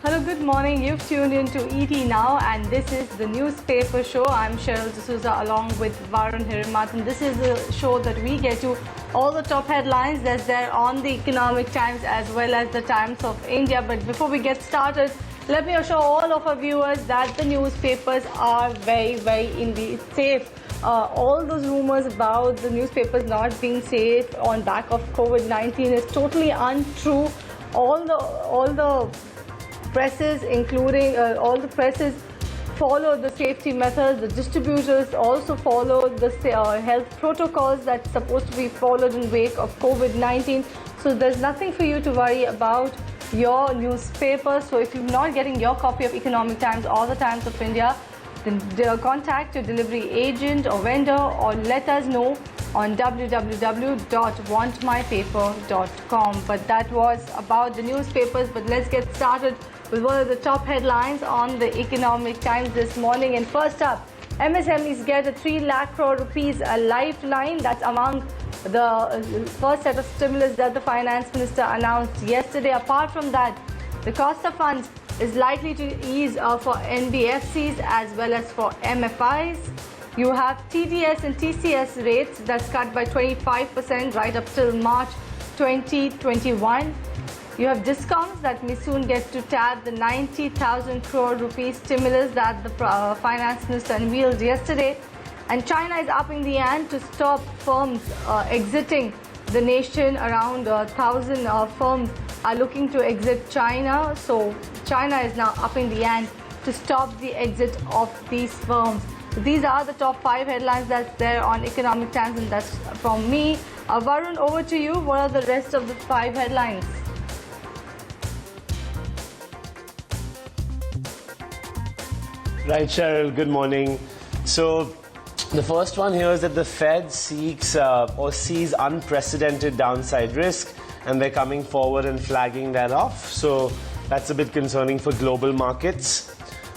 Hello, good morning. You've tuned in to ET Now, and this is the newspaper show. I'm Cheryl D'Souza along with Varun Hirimathan. This is a show that we get to all the top headlines that's there on the Economic Times as well as the Times of India. But before we get started, let me assure all of our viewers that the newspapers are very, very indeed safe. All those rumors about the newspapers not being safe on back of COVID-19 is totally untrue. All the presses, including all the presses, follow the safety methods. The distributors also follow the health protocols that's supposed to be followed in wake of COVID-19. So there's nothing for you to worry about your newspaper. So if you're not getting your copy of Economic Times or the Times of India, then contact your delivery agent or vendor or let us know on www.wantmypaper.com. But that was about the newspapers. But let's get started with one of the top headlines on the Economic Times this morning. And first up, MSMEs get a 3 lakh crore rupees a lifeline. That's among the first set of stimulus that the finance minister announced yesterday. Apart from that, the cost of funds is likely to ease for NBFCs as well as for MFIs. You have TDS and TCS rates that's cut by 25% right up till March 2021. You have discounts that may soon get to tap the 90,000 crore rupees stimulus that the finance minister unveiled yesterday. And China is upping the ante to stop firms exiting the nation. Around 1,000 firms are looking to exit China. So China is now upping the ante to stop the exit of these firms. So these are the top 5 headlines that's there on Economic Times, and that's from me. Varun, over to you. What are the rest of the 5 headlines? Right, Cheryl, good morning. So the first one here is that the Fed sees unprecedented downside risk, and they're coming forward and flagging that off. So that's a bit concerning for global markets.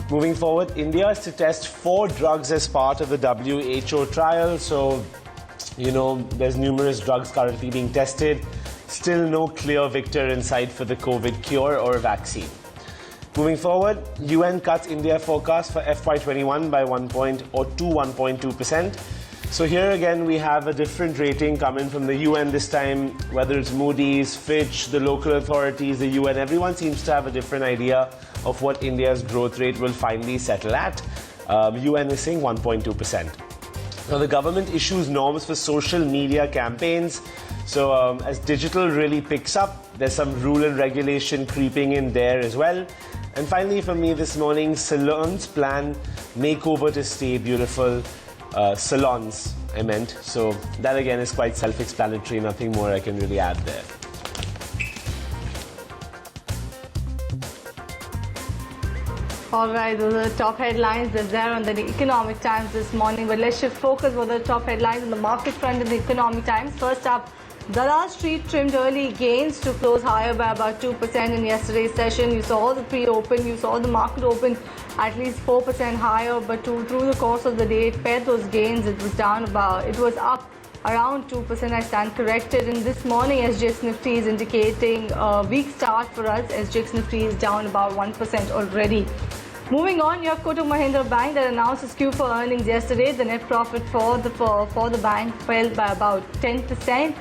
Moving forward, India is to test 4 drugs as part of the WHO trial. So, there's numerous drugs currently being tested. Still no clear victor in sight for the COVID cure or vaccine. Moving forward, UN cuts India forecast for FY21 by 1.2%. So here again, we have a different rating coming from the UN this time, whether it's Moody's, Fitch, the local authorities, the UN, everyone seems to have a different idea of what India's growth rate will finally settle at. UN is saying 1.2%. Now, the government issues norms for social media campaigns. So as digital really picks up, there's some rule and regulation creeping in there as well. And finally, for me this morning, salons plan makeover to stay beautiful. Salons, I meant. So that again is quite self-explanatory, nothing more I can really add there. All right, those are the top headlines that's there on the Economic Times this morning. But let's shift focus with the top headlines on the market front in the Economic Times. First up, Dalal Street trimmed early gains to close higher by about 2% in yesterday's session. You saw the pre-open, you saw the market open at least 4% higher, but through the course of the day, it pared those gains. It was up around 2%. I stand corrected. And this morning, SGX Nifty is indicating a weak start for us. SGX Nifty is down about 1% already. Moving on, you have Kotak Mahindra Bank that announced its Q for earnings yesterday. The net profit for the bank fell by about 10%.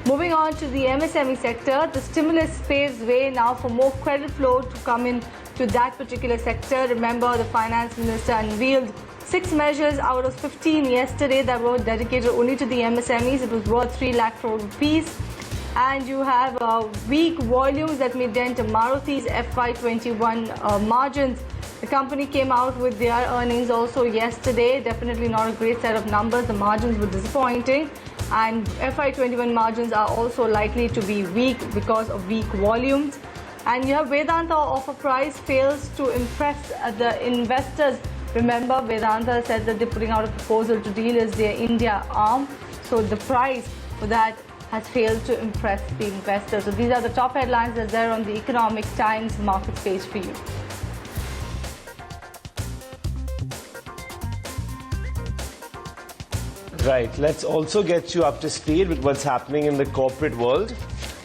Moving on to the MSME sector, the stimulus paves way now for more credit flow to come in to that particular sector. Remember, the finance minister unveiled 6 measures out of 15 yesterday that were dedicated only to the MSMEs. It was worth 3 lakh crore rupees. And you have weak volumes that may dent Maruti's FY21 margins. The company came out with their earnings also yesterday. Definitely not a great set of numbers. The margins were disappointing. And FY21 margins are also likely to be weak because of weak volumes. And you have Vedanta offer price fails to impress the investors. Remember, Vedanta said that they're putting out a proposal to deal as their India arm. So the price for that has failed to impress the investors. So these are the top headlines that's there on the Economic Times market page for you. Right, let's also get you up to speed with what's happening in the corporate world.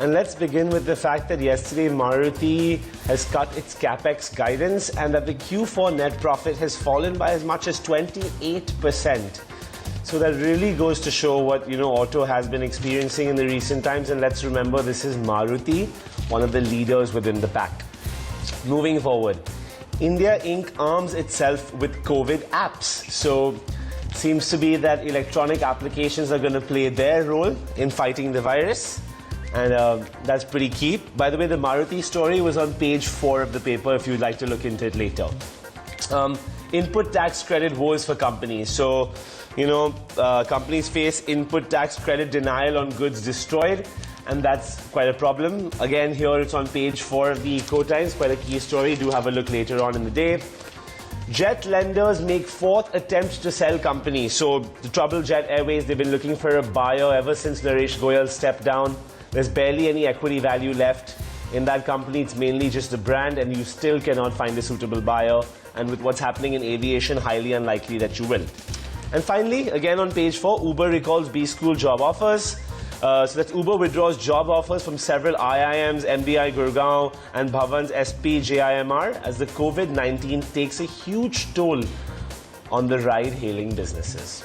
And let's begin with the fact that yesterday Maruti has cut its capex guidance and that the Q4 net profit has fallen by as much as 28%. So that really goes to show what auto has been experiencing in the recent times. And let's remember, this is Maruti, one of the leaders within the pack. Moving forward, India Inc. arms itself with COVID apps. So it seems to be that electronic applications are going to play their role in fighting the virus. And that's pretty key. By the way, the Maruti story was on page 4 of the paper if you'd like to look into it later. Input tax credit woes for companies. So, companies face input tax credit denial on goods destroyed, and that's quite a problem. Again, here it's on page 4 of the Eco Times, quite a key story. Do have a look later on in the day. Jet lenders make 4th attempt to sell companies. So the troubled Jet Airways, they've been looking for a buyer ever since Naresh Goyal stepped down. There's barely any equity value left in that company. It's mainly just a brand, and you still cannot find a suitable buyer. And with what's happening in aviation, highly unlikely that you will. And finally, again on page 4, Uber recalls B-School job offers. So that Uber withdraws job offers from several IIMs, MBI Gurgaon and Bhavan's SP JIMR as the COVID-19 takes a huge toll on the ride-hailing businesses.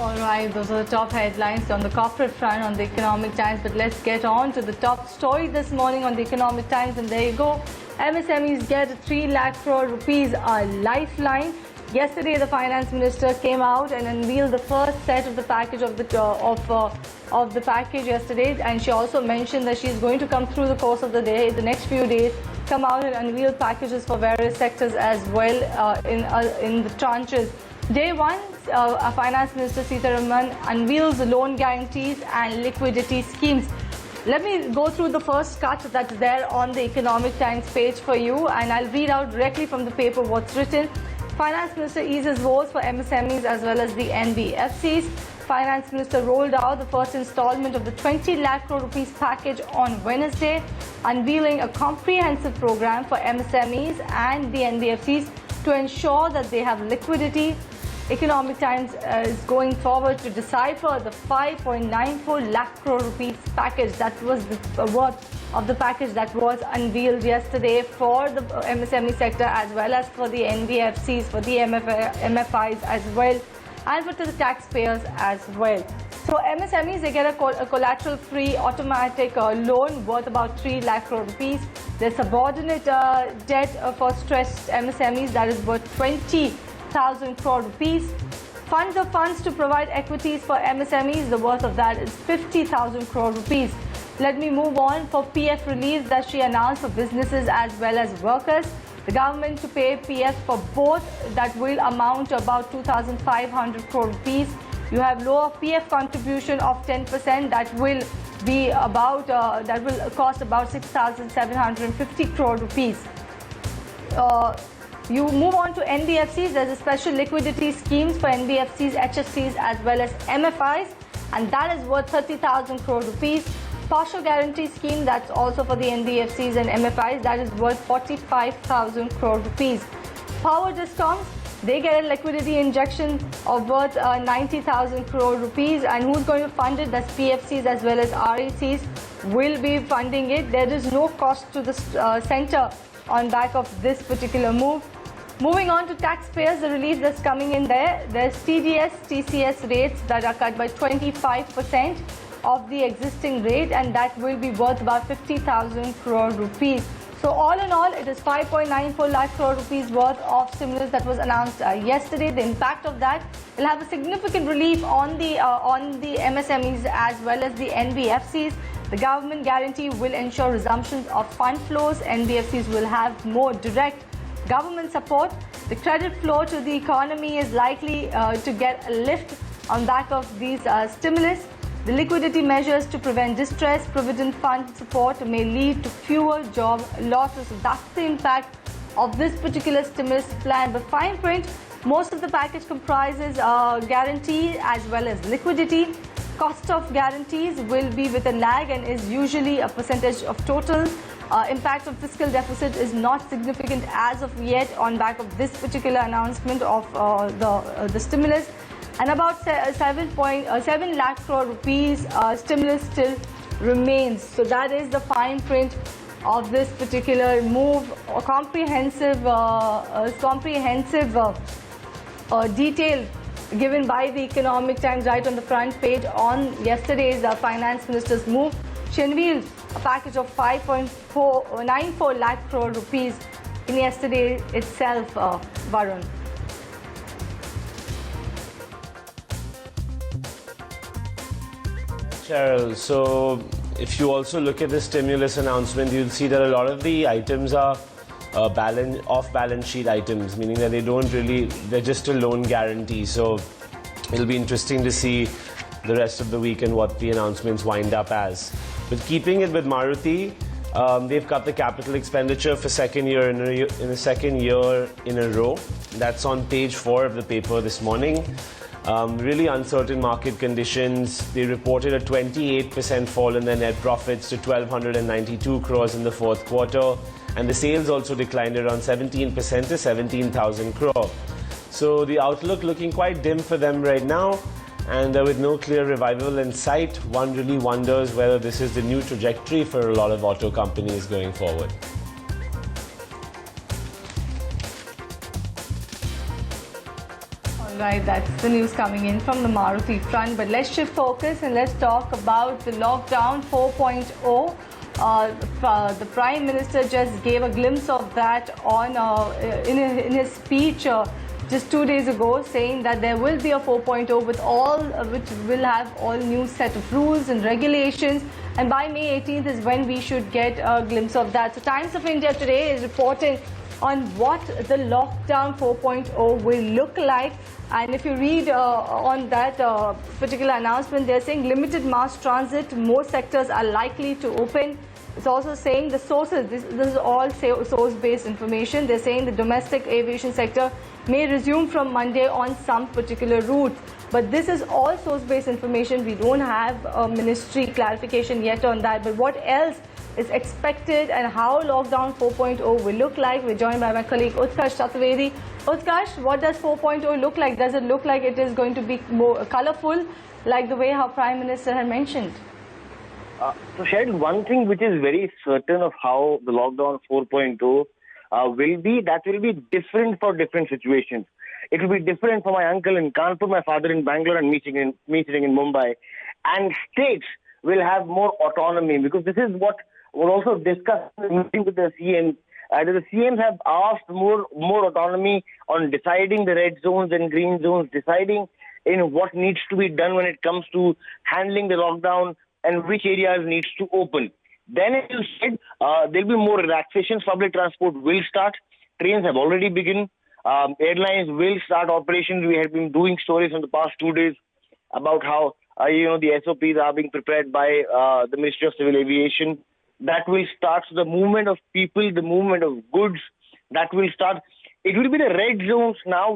All right, those are the top headlines on the corporate front on the Economic Times. But let's get on to the top story this morning on the Economic Times. And there you go. MSMEs get 3 lakh crore rupees a lifeline. Yesterday, the finance minister came out and unveiled the first set of the package of the package yesterday. And she also mentioned that she's going to come through the course of the day, the next few days, come out and unveil packages for various sectors as well in the tranches. Day 1, Finance Minister Sitharaman unveils loan guarantees and liquidity schemes. Let me go through the first cut that's there on the Economic Times page for you, and I'll read out directly from the paper what's written. Finance Minister eases woes for MSMEs as well as the NBFCs. Finance Minister rolled out the first installment of the 20 lakh crore rupees package on Wednesday, unveiling a comprehensive program for MSMEs and the NBFCs to ensure that they have liquidity. Economic Times is going forward to decipher the 5.94 lakh crore rupees package. That was the worth of the package that was unveiled yesterday for the MSME sector as well as for the NBFCs, for the MFIs as well, and for the taxpayers as well. So MSMEs, they get a collateral-free automatic loan worth about 3 lakh crore rupees. There's subordinate debt for stressed MSMEs that is worth 20,000 crore rupees. Funds of funds to provide equities for MSMEs, the worth of that is 50,000 crore rupees. Let me move on for PF relief that she announced for businesses as well as workers. The government to pay PF for both, that will amount to about 2,500 crore rupees. You have lower PF contribution of 10%, that will be about that will cost about 6,750 crore rupees. You move on to NBFCs. There's a special liquidity schemes for NBFCs, HFCs as well as MFIs, and that is worth 30,000 crore rupees. Partial guarantee scheme, that's also for the NBFCs and MFIs, that is worth 45,000 crore rupees. Power discoms, they get a liquidity injection of worth 90,000 crore rupees, and who's going to fund it? That's PFCs as well as RECs will be funding it. There is no cost to the center on back of this particular move. Moving on to taxpayers, the relief that's coming in there, there's TDS, TCS rates that are cut by 25% of the existing rate, and that will be worth about 50,000 crore rupees. So all in all, it is 5.94 lakh crore rupees worth of stimulus that was announced yesterday. The impact of that will have a significant relief on the MSMEs as well as the NBFCs. The government guarantee will ensure resumption of fund flows. NBFCs will have more direct government support. The credit flow to the economy is likely to get a lift on back of these stimulus. The liquidity measures to prevent distress, provident fund support may lead to fewer job losses. So that's the impact of this particular stimulus plan. But fine print, most of the package comprises guarantee as well as liquidity. Cost of guarantees will be with a lag and is usually a percentage of total. Impact of fiscal deficit is not significant as of yet on back of this particular announcement of the stimulus. and about 7 lakh crore rupees stimulus still remains. So that is the fine print of this particular move. A comprehensive detail given by the Economic Times right on the front page on yesterday's finance minister's move. She unveiled a package of 5.94 lakh crore rupees in yesterday itself, Varun. Cheryl, so if you also look at the stimulus announcement, you'll see that a lot of the items are off-balance sheet items, meaning that they're just a loan guarantee. So it'll be interesting to see the rest of the week and what the announcements wind up as. But keeping it with Maruti, they've cut the capital expenditure for the second year in a row. That's on page 4 of the paper this morning. Really uncertain market conditions. They reported a 28% fall in their net profits to 1,292 crores in the fourth quarter, and the sales also declined around 17% to 17,000 crore. So the outlook looking quite dim for them right now, and with no clear revival in sight, one really wonders whether this is the new trajectory for a lot of auto companies going forward. Right, that's the news coming in from the Maruti front. But let's shift focus and let's talk about the lockdown 4.0. The Prime Minister just gave a glimpse of that in his speech just 2 days ago, saying that there will be a 4.0 which will have all new set of rules and regulations. And by May 18th is when we should get a glimpse of that. So Times of India today is reporting on what the lockdown 4.0 will look like. And if you read on that particular announcement, they're saying limited mass transit, more sectors are likely to open. It's also saying the sources, this is all source-based information. They're saying the domestic aviation sector may resume from Monday on some particular routes. But this is all source-based information. We don't have a ministry clarification yet on that. But what else is expected and how lockdown 4.0 will look like? We're joined by my colleague Utkarsh Chaturvedi. Utkarsh, what does 4.0 look like? Does it look like it is going to be more colorful, like the way our Prime Minister had mentioned? So, Sharon, one thing which is very certain of how the lockdown 4.0 will be different for different situations. It will be different for my uncle in Kanpur, my father in Bangalore, and me sitting in Mumbai. And states will have more autonomy, because this is what was also discussed in the meeting with the CMs. The CMs have asked more autonomy on deciding the red zones and green zones, deciding in what needs to be done when it comes to handling the lockdown and which areas needs to open. Then, as you said, there'll be more relaxations. Public transport will start. Trains have already begun. Airlines will start operations. We have been doing stories in the past 2 days about how the SOPs are being prepared by the Ministry of Civil Aviation. That will start. So the movement of people, the movement of goods, that will start. It will be the red zones now,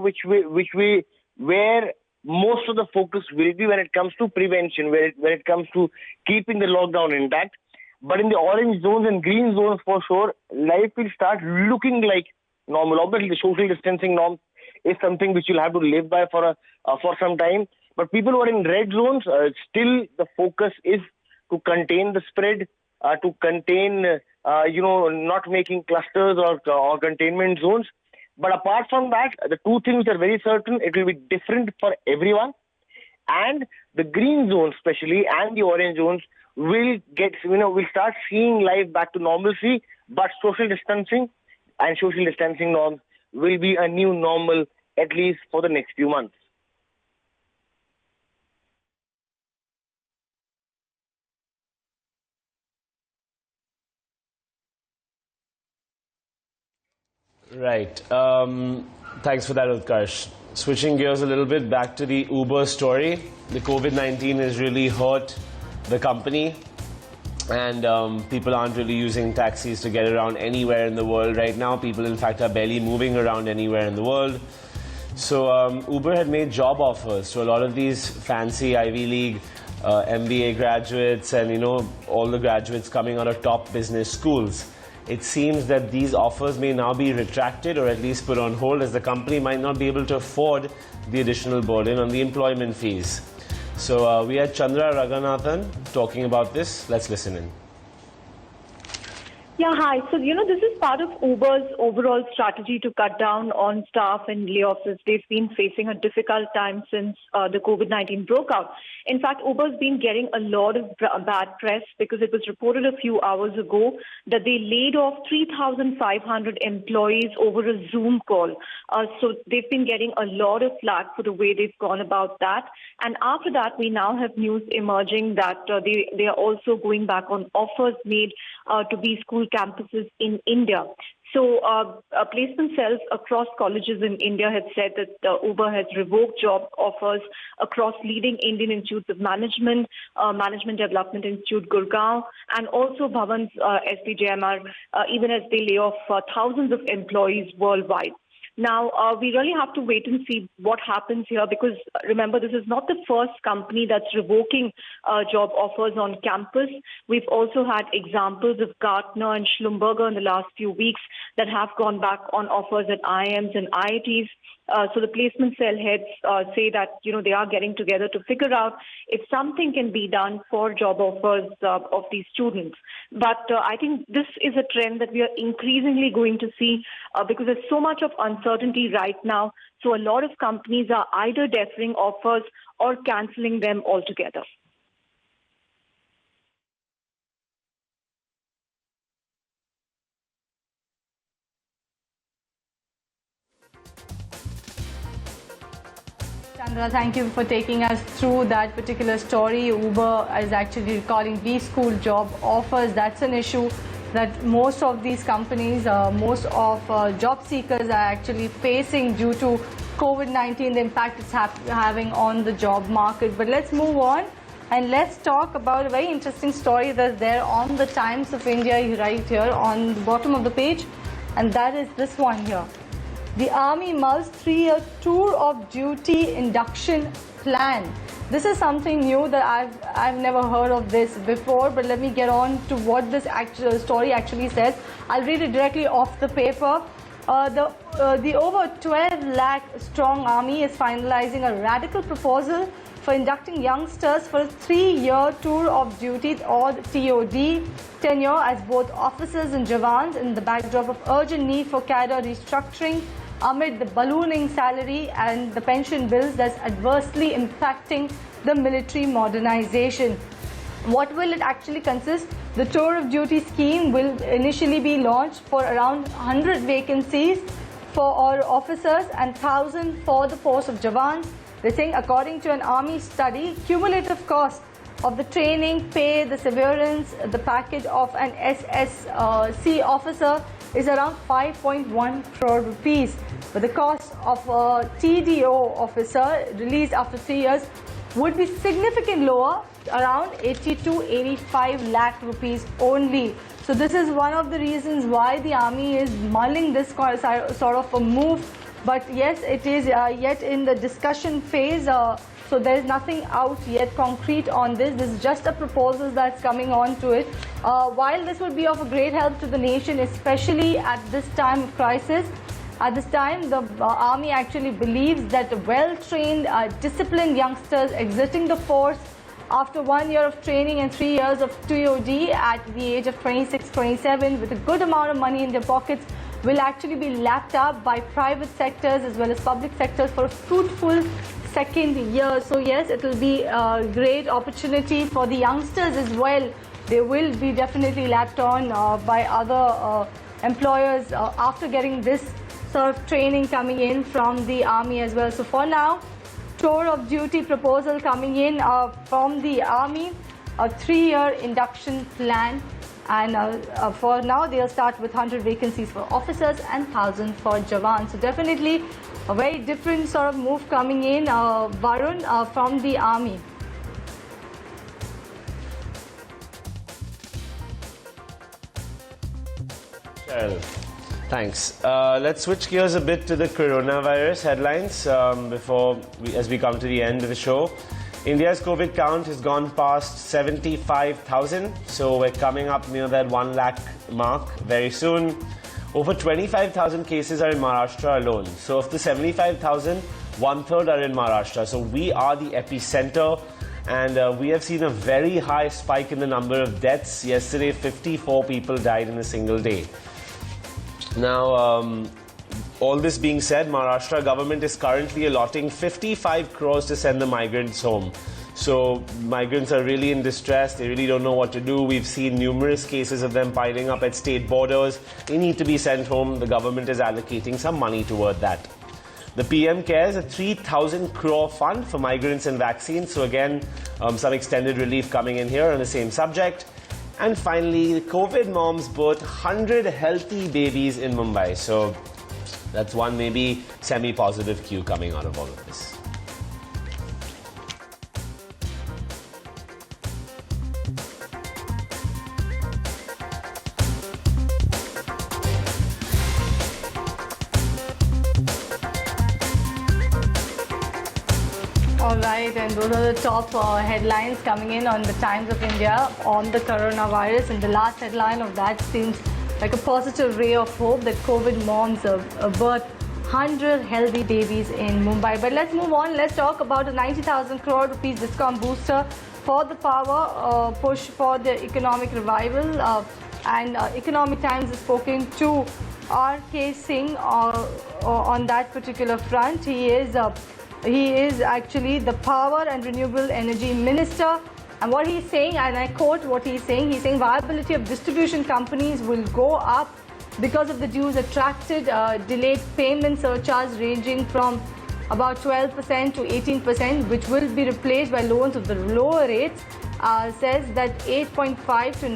where most of the focus will be when it comes to prevention, when it comes to keeping the lockdown intact. But in the orange zones and green zones, for sure, life will start looking like normal. Obviously, the social distancing norm is something which you'll have to live by for some time. But people who are in red zones, still the focus is to contain the spread, to contain, not making clusters or containment zones. But apart from that, the two things are very certain. It will be different for everyone. And the green zones especially and the orange zones will start seeing life back to normalcy. But social distancing and social distancing norms will be a new normal, at least for the next few months. Right. Thanks for that, Utkarsh. Switching gears a little bit back to the Uber story. The COVID-19 has really hurt the company, and people aren't really using taxis to get around anywhere in the world right now. People, in fact, are barely moving around anywhere in the world. So Uber had made job offers to a lot of these fancy Ivy League MBA graduates and, all the graduates coming out of top business schools. it seems that these offers may now be retracted or at least put on hold, as the company might not be able to afford the additional burden on the employment fees. So we had Chandra Raghunathan talking about this. Let's listen in. Yeah, hi. So, this is part of Uber's overall strategy to cut down on staff and layoffs, as they've been facing a difficult time since the COVID-19 broke out. In fact, Uber's been getting a lot of bad press because it was reported a few hours ago that they laid off 3,500 employees over a Zoom call. So they've been getting a lot of flack for the way they've gone about that. And after that, we now have news emerging that they are also going back on offers made to be school campuses in India. So placement cells across colleges in India had said that Uber has revoked job offers across leading Indian institutes of management, Management Development Institute, Gurgaon, and also Bhavan's SPJMR, even as they lay off thousands of employees worldwide. Now, we really have to wait and see what happens here, because remember, this is not the first company that's revoking job offers on campus. We've also had examples of Gartner and Schlumberger in the last few weeks that have gone back on offers at IIMs and IITs. So the placement cell heads say that, they are getting together to figure out if something can be done for job offers of these students. But I think this is a trend that we are increasingly going to see because there's so much of uncertainty right now. So a lot of companies are either deferring offers or cancelling them altogether. Chandra, thank you for taking us through that particular story. Uber is actually recalling B-school job offers. That's an issue that most of these companies, most of job seekers are actually facing due to COVID-19, the impact it's having on the job market. But let's move on and let's talk about a very interesting story that's there on the Times of India right here on the bottom of the page, and that is this one here. The Army mulls 3-year tour of duty induction plan. This is something new that I've never heard of this before, but let me get on to what this actual story actually says. I'll read it directly off the paper. The over 12 lakh strong army is finalizing a radical proposal for inducting youngsters for a 3-year tour of duty or TOD tenure as both officers and jawans in the backdrop of urgent need for cadre restructuring amid the ballooning salary and the pension bills that's adversely impacting the military modernization. What will it actually consist? The tour of duty scheme will initially be launched for around 100 vacancies for our officers and 1,000 for the post of jawans. They're saying, according to an army study, cumulative cost of the training, pay, the severance, the package of an SSC officer is around 5.1 crore rupees. But the cost of a TDO officer released after 3 years would be significantly lower, around 80 to 85 lakh rupees only. So this is one of the reasons why the army is mulling this sort of a move. But yes, it is yet in the discussion phase. So there is nothing out yet concrete on this. This is just a proposal that's coming on to it. While this would be of a great help to the nation, especially at this time of crisis, at this time, the army actually believes that well-trained, disciplined youngsters exiting the force after 1 year of training and 3 years of TOD at the age of 26, 27 with a good amount of money in their pockets will actually be lapped up by private sectors as well as public sectors for a fruitful second year. So yes, it will be a great opportunity for the youngsters as well. They will be definitely lapped on by other employers after getting this sort of training coming in from the army as well. So for now, tour of duty proposal coming in from the army, a 3-year induction plan, and for now they'll start with 100 vacancies for officers and 1,000 for jawans. So definitely a very different sort of move coming in, Varun, from the army. Cheryl, thanks. Let's switch gears a bit to the coronavirus headlines as we come to the end of the show. India's COVID count has gone past 75,000, so we're coming up near that 1 lakh mark very soon. Over 25,000 cases are in Maharashtra alone. So of the 75,000, 1/3 are in Maharashtra. So we are the epicenter, and we have seen a very high spike in the number of deaths. Yesterday, 54 people died in a single day. Now, all this being said, Maharashtra government is currently allotting 55 crores to send the migrants home. So migrants are really in distress. They really don't know what to do. We've seen numerous cases of them piling up at state borders. They need to be sent home. The government is allocating some money toward that. The PM cares a 3,000 crore fund for migrants and vaccines. So again, some extended relief coming in here on the same subject. And finally, COVID moms birthed 100 healthy babies in Mumbai. So that's one maybe semi-positive cue coming out of all of this. All right, and those are the top headlines coming in on the Times of India on the coronavirus. And the last headline of that seems like a positive ray of hope that COVID moms birth 100 healthy babies in Mumbai. But let's move on. Let's talk about a 90,000 crore rupees discount booster for the power push for the economic revival. And Economic Times has spoken to R.K. Singh on that particular front. He is actually the Power and Renewable Energy Minister. And what he's saying, and I quote what he's saying viability of distribution companies will go up because of the dues attracted, delayed payment surcharge ranging from about 12% to 18%, which will be replaced by loans of the lower rates, says that 8.5 to